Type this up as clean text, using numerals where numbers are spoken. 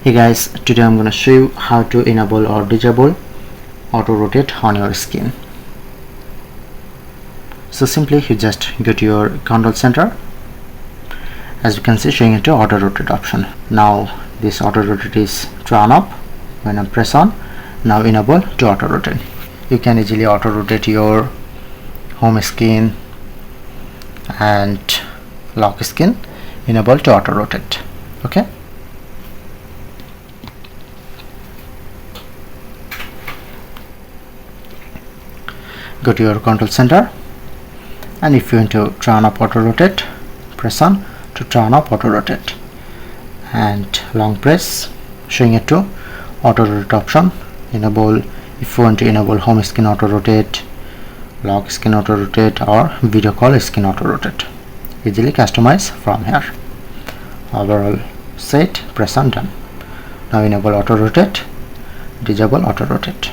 Hey guys, today I'm going to show you how to enable or disable auto rotate on your screen. So simply you just go to your control center. As you can see, showing it to auto rotate option. Now this auto rotate is turned up. When I press on, now enable to auto rotate. You can easily auto rotate your home screen and lock screen. Enable to auto rotate. Okay. Go to your control center, and if you want to turn up auto rotate, press on to turn up auto rotate and long press, showing it to auto rotate option. Enable if you want to enable home screen auto rotate, lock screen auto rotate, or video call screen auto rotate. Easily customize from here. Overall set, press on done. Now enable auto rotate, disable auto rotate.